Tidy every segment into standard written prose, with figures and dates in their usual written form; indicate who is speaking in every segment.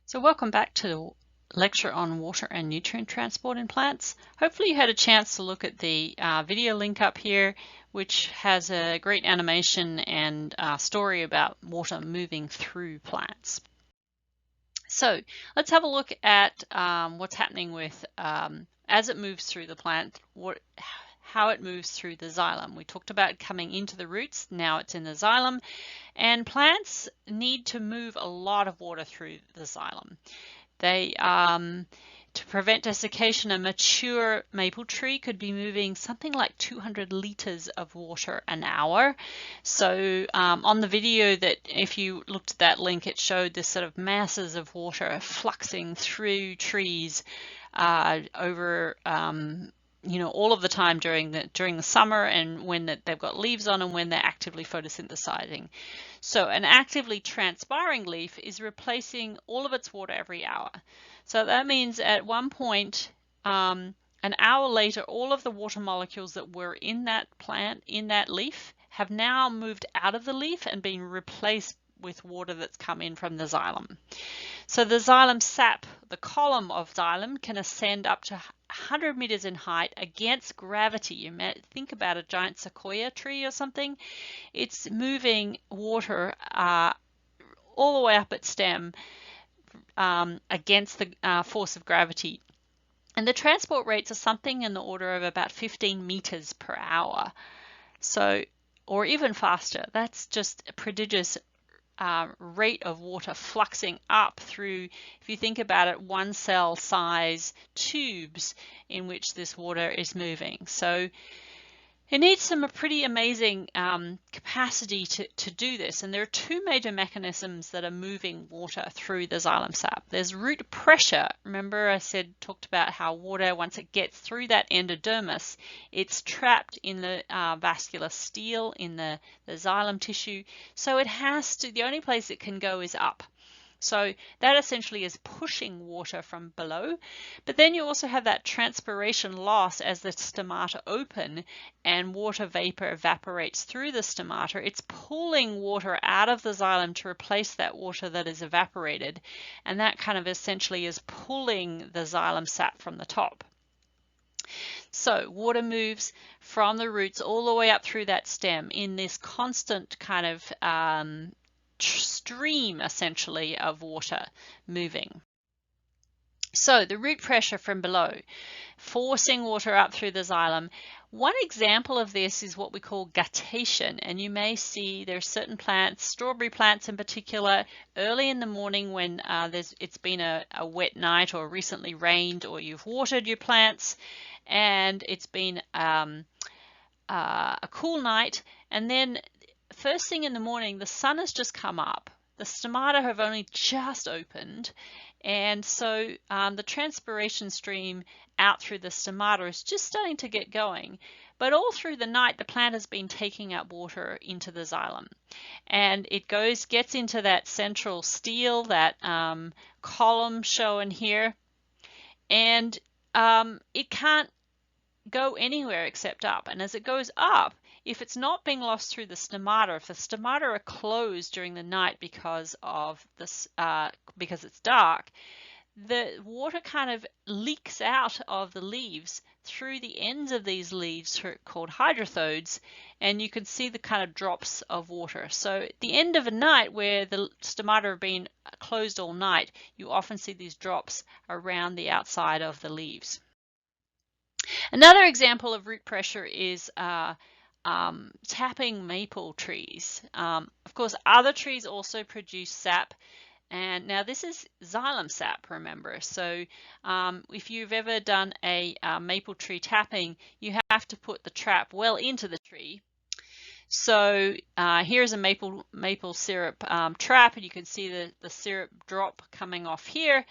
Speaker 1: So welcome back to the lecture on water and nutrient transport in plants. Hopefully you had a chance to look at the video link up here, which has a great animation and story about water moving through plants. So let's have a look at what's happening with as it moves through the plant, how it moves through the xylem. We talked about coming into the roots, now it's in the xylem, and plants need to move a lot of water through the xylem. They, to prevent desiccation, a mature maple tree could be moving something like 200 liters of water an hour. So on the video, that if you looked at that link, it showed this sort of masses of water fluxing through trees over all of the time during the summer, and when they've got leaves on and when they're actively photosynthesizing. So an actively transpiring leaf is replacing all of its water every hour. So that means at one point, an hour later, all of the water molecules that were in that plant, in that leaf, have now moved out of the leaf and been replaced with water that's come in from the xylem. So the xylem sap, the column of xylem, can ascend up to 100 meters in height against gravity. You might think about a giant sequoia tree or something. It's moving water all the way up its stem against the force of gravity. And the transport rates are something in the order of about 15 meters per hour. So, or even faster. That's just a prodigious rate of water fluxing up through, if you think about it, one cell size tubes in which this water is moving. So it needs some pretty amazing capacity to do this, and there are two major mechanisms that are moving water through the xylem sap. There's root pressure. Remember I talked about how water, once it gets through that endodermis, it's trapped in the vascular steel in the xylem tissue, so it has to, the only place it can go is up. So that essentially is pushing water from below. But then you also have that transpiration loss as the stomata open and water vapor evaporates through the stomata. It's pulling water out of the xylem to replace that water that is evaporated. And that kind of essentially is pulling the xylem sap from the top. So water moves from the roots all the way up through that stem in this constant kind of stream, essentially, of water moving. So the root pressure from below, forcing water up through the xylem. One example of this is what we call guttation, and you may see there are certain plants, strawberry plants in particular, early in the morning when it's been a wet night or recently rained, or you've watered your plants and it's been a cool night, and then first thing in the morning, the sun has just come up. The stomata have only just opened, and so the transpiration stream out through the stomata is just starting to get going. But all through the night, the plant has been taking up water into the xylem, and it gets into that central steel, that column shown here, and it can't go anywhere except up. And as it goes up, if it's not being lost through the stomata, if the stomata are closed during the night because of this, because it's dark, the water kind of leaks out of the leaves through the ends of these leaves called hydrothodes, and you can see the kind of drops of water. So at the end of a night where the stomata have been closed all night, you often see these drops around the outside of the leaves. Another example of root pressure is tapping maple trees. Of course, other trees also produce sap, and now this is xylem sap, remember. So if you've ever done a maple tree tapping, you have to put the trap well into the tree. So here's a maple syrup trap, and you can see the syrup drop coming off here.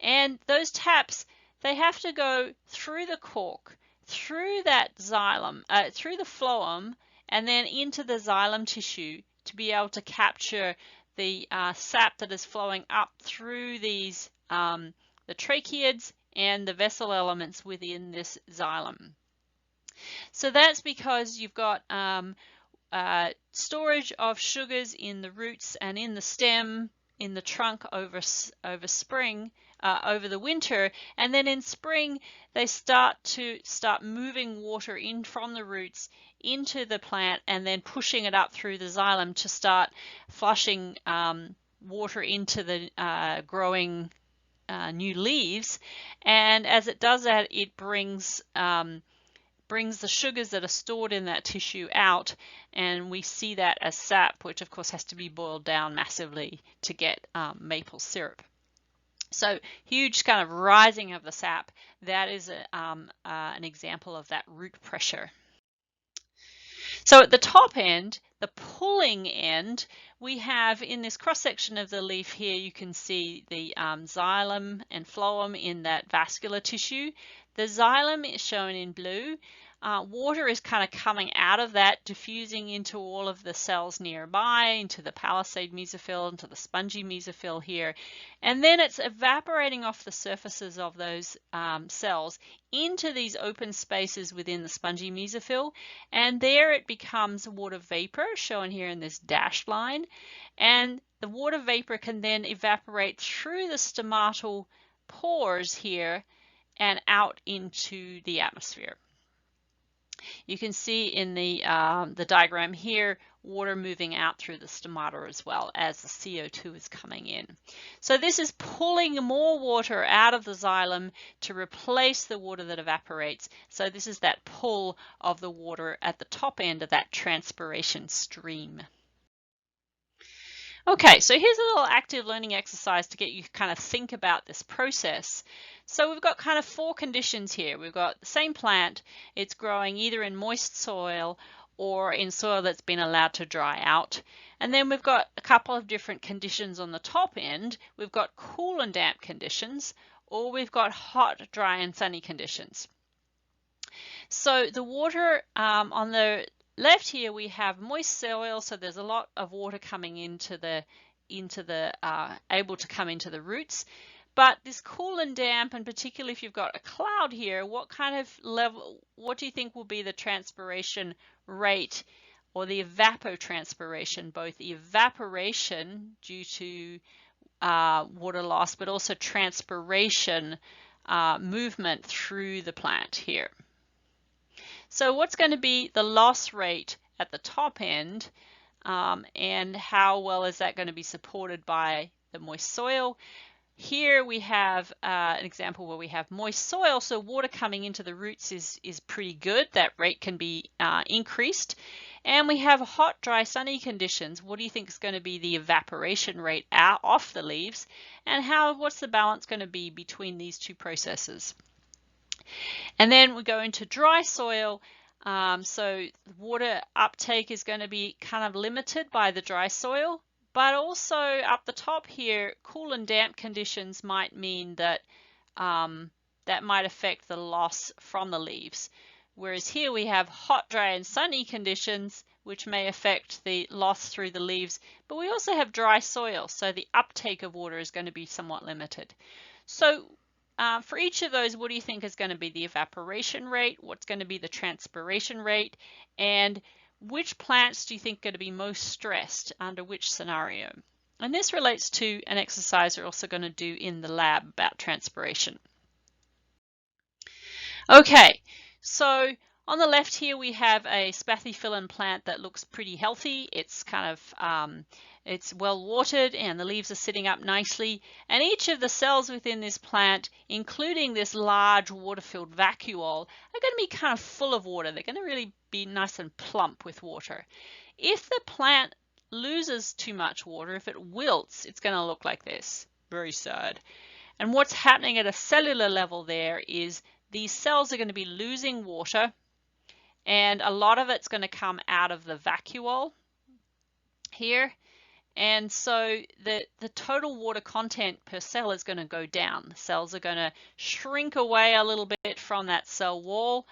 Speaker 1: And those taps, they have to go through the cork, through that xylem, through the phloem, and then into the xylem tissue to be able to capture the sap that is flowing up through these the tracheids and the vessel elements within this xylem. So that's because you've got storage of sugars in the roots and in the stem, in the trunk over spring, over the winter, and then in spring they start moving water in from the roots into the plant and then pushing it up through the xylem to start flushing water into the growing new leaves. And as it does that, it brings the sugars that are stored in that tissue out, and we see that as sap, which of course has to be boiled down massively to get maple syrup. So huge kind of rising of the sap. That is an example of that root pressure. So at the top end, the pulling end, we have in this cross section of the leaf here, you can see the xylem and phloem in that vascular tissue. The xylem is shown in blue. Water is kind of coming out of that, diffusing into all of the cells nearby, into the palisade mesophyll, into the spongy mesophyll here. And then it's evaporating off the surfaces of those cells into these open spaces within the spongy mesophyll. And there it becomes water vapor, shown here in this dashed line. And the water vapor can then evaporate through the stomatal pores here and out into the atmosphere. You can see in the diagram here, water moving out through the stomata as well as the CO2 is coming in. So this is pulling more water out of the xylem to replace the water that evaporates. So this is that pull of the water at the top end of that transpiration stream. Okay, so here's a little active learning exercise to get you to kind of think about this process. So we've got kind of four conditions here. We've got the same plant. It's growing either in moist soil or in soil that's been allowed to dry out. And then we've got a couple of different conditions on the top end. We've got cool and damp conditions, or we've got hot, dry, and sunny conditions. So the water on the left here, we have moist soil, so there's a lot of water coming into the able to come into the roots. But this cool and damp, and particularly if you've got a cloud here, what do you think will be the transpiration rate or the evapotranspiration, both the evaporation due to water loss, but also transpiration movement through the plant here? So what's going to be the loss rate at the top end, and how well is that going to be supported by the moist soil? Here we have an example where we have moist soil, so water coming into the roots is pretty good. That rate can be increased. And we have hot, dry, sunny conditions. What do you think is going to be the evaporation rate off the leaves? And what's the balance going to be between these two processes? And then we go into dry soil. So water uptake is going to be kind of limited by the dry soil, but also up the top here, cool and damp conditions might mean that that might affect the loss from the leaves. Whereas here we have hot, dry, and sunny conditions, which may affect the loss through the leaves, but we also have dry soil, so the uptake of water is going to be somewhat limited. So for each of those, what do you think is going to be the evaporation rate? What's going to be the transpiration rate? And which plants do you think are going to be most stressed under which scenario? And this relates to an exercise we're also going to do in the lab about transpiration. Okay, so on the left here we have a spathiphyllum plant that looks pretty healthy. It's kind of it's well watered and the leaves are sitting up nicely, and each of the cells within this plant, including this large water-filled vacuole, are going to be kind of full of water. They're going to really be nice and plump with water. If the plant loses too much water, if it wilts, it's going to look like this. Very sad. And what's happening at a cellular level there is these cells are going to be losing water, and a lot of it's going to come out of the vacuole here. And so the total water content per cell is going to go down. The cells are going to shrink away a little bit from that cell wall,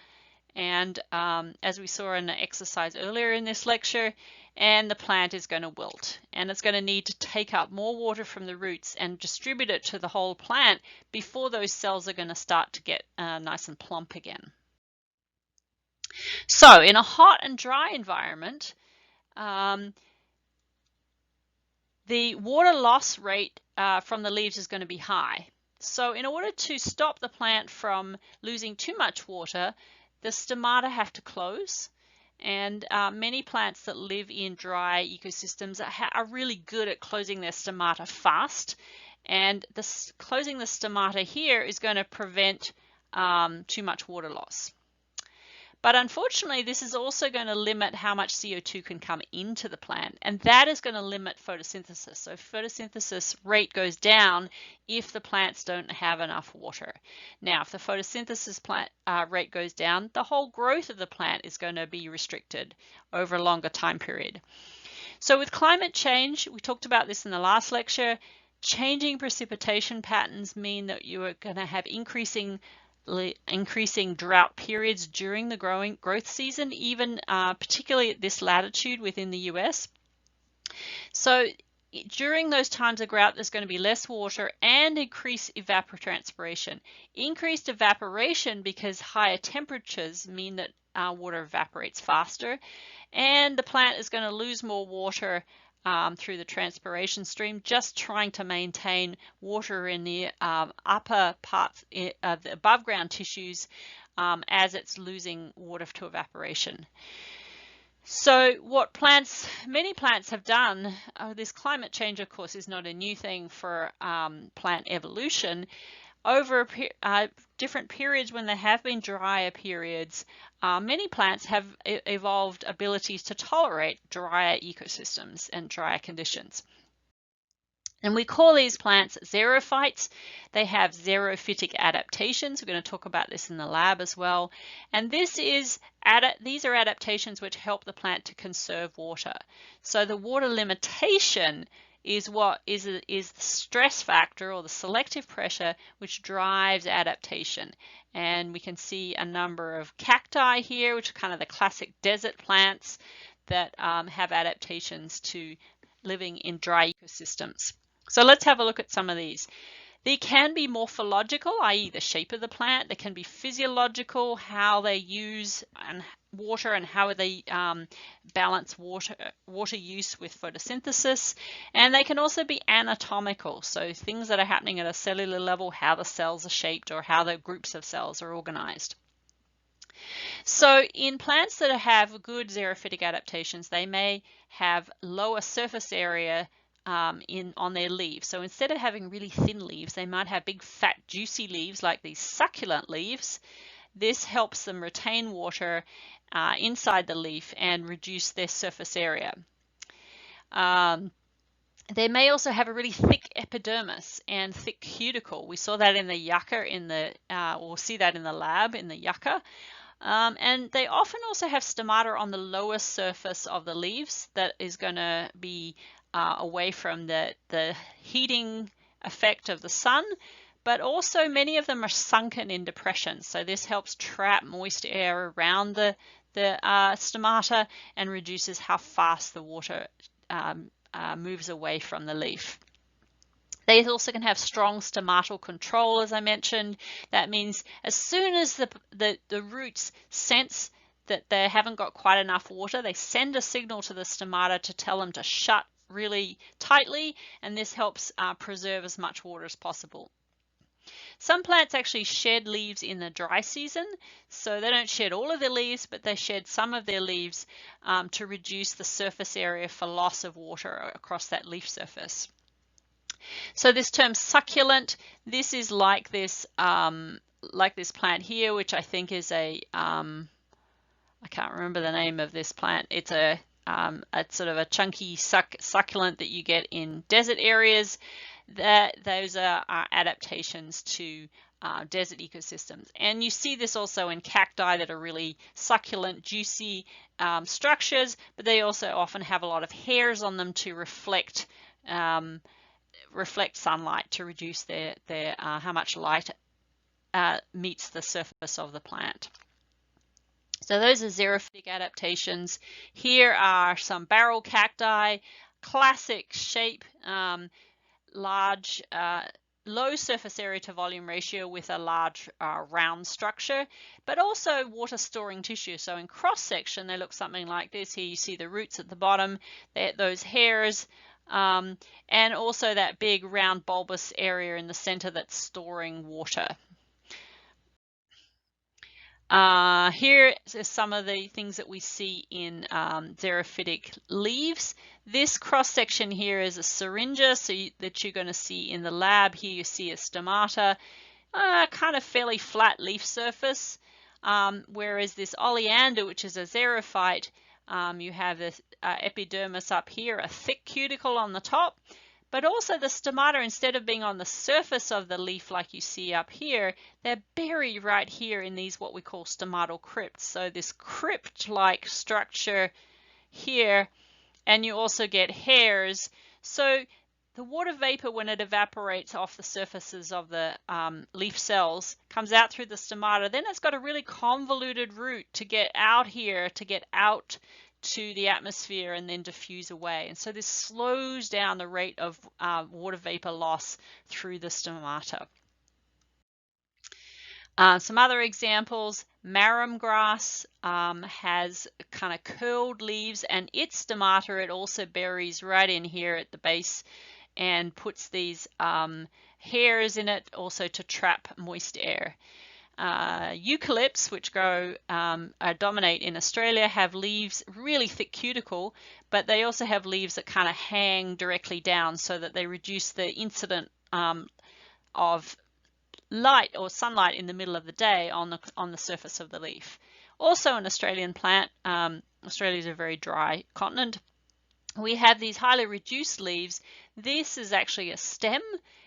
Speaker 1: and as we saw in the exercise earlier in this lecture, and the plant is going to wilt, and it's going to need to take up more water from the roots and distribute it to the whole plant before those cells are going to start to get nice and plump again. So in a hot and dry environment, the water loss rate from the leaves is going to be high. So in order to stop the plant from losing too much water, the stomata have to close. And many plants that live in dry ecosystems are really good at closing their stomata fast. And closing the stomata here is going to prevent too much water loss. But unfortunately, this is also going to limit how much CO2 can come into the plant, and that is going to limit photosynthesis. So photosynthesis rate goes down if the plants don't have enough water. Now, if the photosynthesis rate goes down, the whole growth of the plant is going to be restricted over a longer time period. So with climate change, we talked about this in the last lecture, changing precipitation patterns mean that you are going to have increasing drought periods during the growth season, even particularly at this latitude within the US. So during those times of drought, there's going to be less water and increased evapotranspiration. Increased evaporation because higher temperatures mean that water evaporates faster, and the plant is going to lose more water through the transpiration stream, just trying to maintain water in the upper parts of the above ground tissues as it's losing water to evaporation. So what many plants have done, this climate change of course is not a new thing for plant evolution. Over different periods when there have been drier periods, many plants have evolved abilities to tolerate drier ecosystems and drier conditions. And we call these plants xerophytes. They have xerophytic adaptations. We're going to talk about this in the lab as well. And these are adaptations which help the plant to conserve water. So the water limitation is what is the stress factor or the selective pressure which drives adaptation. And we can see a number of cacti here, which are kind of the classic desert plants that have adaptations to living in dry ecosystems. So let's have a look at some of these. They can be morphological, i.e. the shape of the plant. They can be physiological, how they use water and how they balance water use with photosynthesis. And they can also be anatomical, so things that are happening at a cellular level, how the cells are shaped or how the groups of cells are organized. So in plants that have good xerophytic adaptations, they may have lower surface area on their leaves. So instead of having really thin leaves, they might have big fat juicy leaves like these succulent leaves. This helps them retain water inside the leaf and reduce their surface area. They may also have a really thick epidermis and thick cuticle. We saw that in the yucca or see that in the lab in the yucca. And they often also have stomata on the lower surface of the leaves that is going to be away from the heating effect of the sun, but also many of them are sunken in depression. So this helps trap moist air around the stomata and reduces how fast the water moves away from the leaf. They also can have strong stomatal control, as I mentioned. That means as soon as the roots sense that they haven't got quite enough water, they send a signal to the stomata to tell them to shut really tightly, and this helps preserve as much water as possible. Some plants actually shed leaves in the dry season, so they don't shed all of their leaves, but they shed some of their leaves to reduce the surface area for loss of water across that leaf surface. So this term succulent, this is like this plant here, which I think is I can't remember the name of this plant. It's a sort of a chunky succulent that you get in desert areas. Those are adaptations to desert ecosystems. And you see this also in cacti that are really succulent, juicy structures, but they also often have a lot of hairs on them to reflect sunlight to reduce how much light meets the surface of the plant. So those are xerophytic adaptations. Here are some barrel cacti, classic shape, large, low surface area to volume ratio with a large round structure, but also water storing tissue. So in cross section, they look something like this. Here you see the roots at the bottom, those hairs and also that big round bulbous area in the center that's storing water. Here is some of the things that we see in xerophytic leaves. This cross section here is a syringa, that you're going to see in the lab. Here you see a stomata, kind of fairly flat leaf surface, whereas this oleander, which is a xerophyte, you have the epidermis up here, a thick cuticle on the top. But also the stomata, instead of being on the surface of the leaf like you see up here, they're buried right here in these what we call stomatal crypts. So this crypt-like structure here, and you also get hairs. So the water vapor, when it evaporates off the surfaces of the leaf cells, comes out through the stomata. Then it's got a really convoluted route to get out here, to get out to the atmosphere and then diffuse away. And so this slows down the rate of water vapor loss through the stomata. Some other examples, marram grass has kind of curled leaves, and its stomata, it also buries right in here at the base and puts these hairs in it also to trap moist air. Eucalypts, which grow dominate in Australia, have leaves, really thick cuticle, but they also have leaves that kind of hang directly down so that they reduce the incident of light or sunlight in the middle of the day on the surface of the leaf. Also an Australian plant. Australia is a very dry continent. We have these highly reduced leaves. This is actually a stem,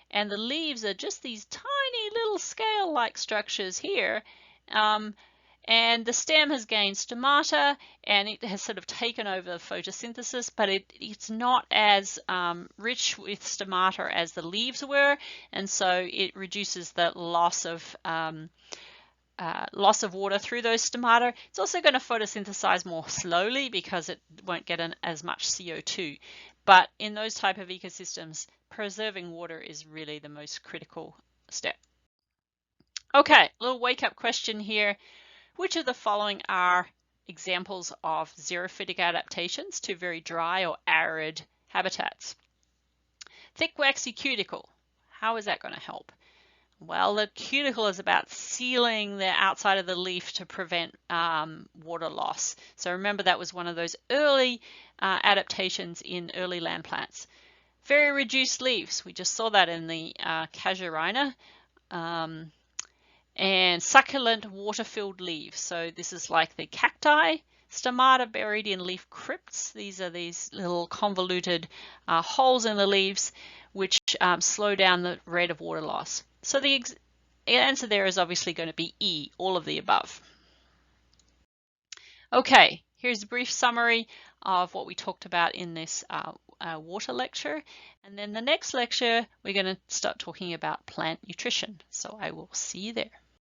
Speaker 1: and the leaves are just these tiny little scale-like structures here. And the stem has gained stomata, and it has sort of taken over photosynthesis, but it's not as rich with stomata as the leaves were, and so it reduces the loss of water through those stomata. It's also going to photosynthesize more slowly because it won't get as much CO2. But in those type of ecosystems, preserving water is really the most critical step. Okay, a little wake-up question here. Which of the following are examples of xerophytic adaptations to very dry or arid habitats? Thick waxy cuticle. How is that going to help? Well, the cuticle is about sealing the outside of the leaf to prevent water loss. So remember, that was one of those early adaptations in early land plants. Very reduced leaves. We just saw that in the casuarina. And succulent water-filled leaves. So this is like the cacti, stomata buried in leaf crypts. These are these little convoluted holes in the leaves which slow down the rate of water loss. So the answer there is obviously going to be E, all of the above. Okay, here's a brief summary of what we talked about in this water lecture. And then the next lecture, we're going to start talking about plant nutrition. So I will see you there.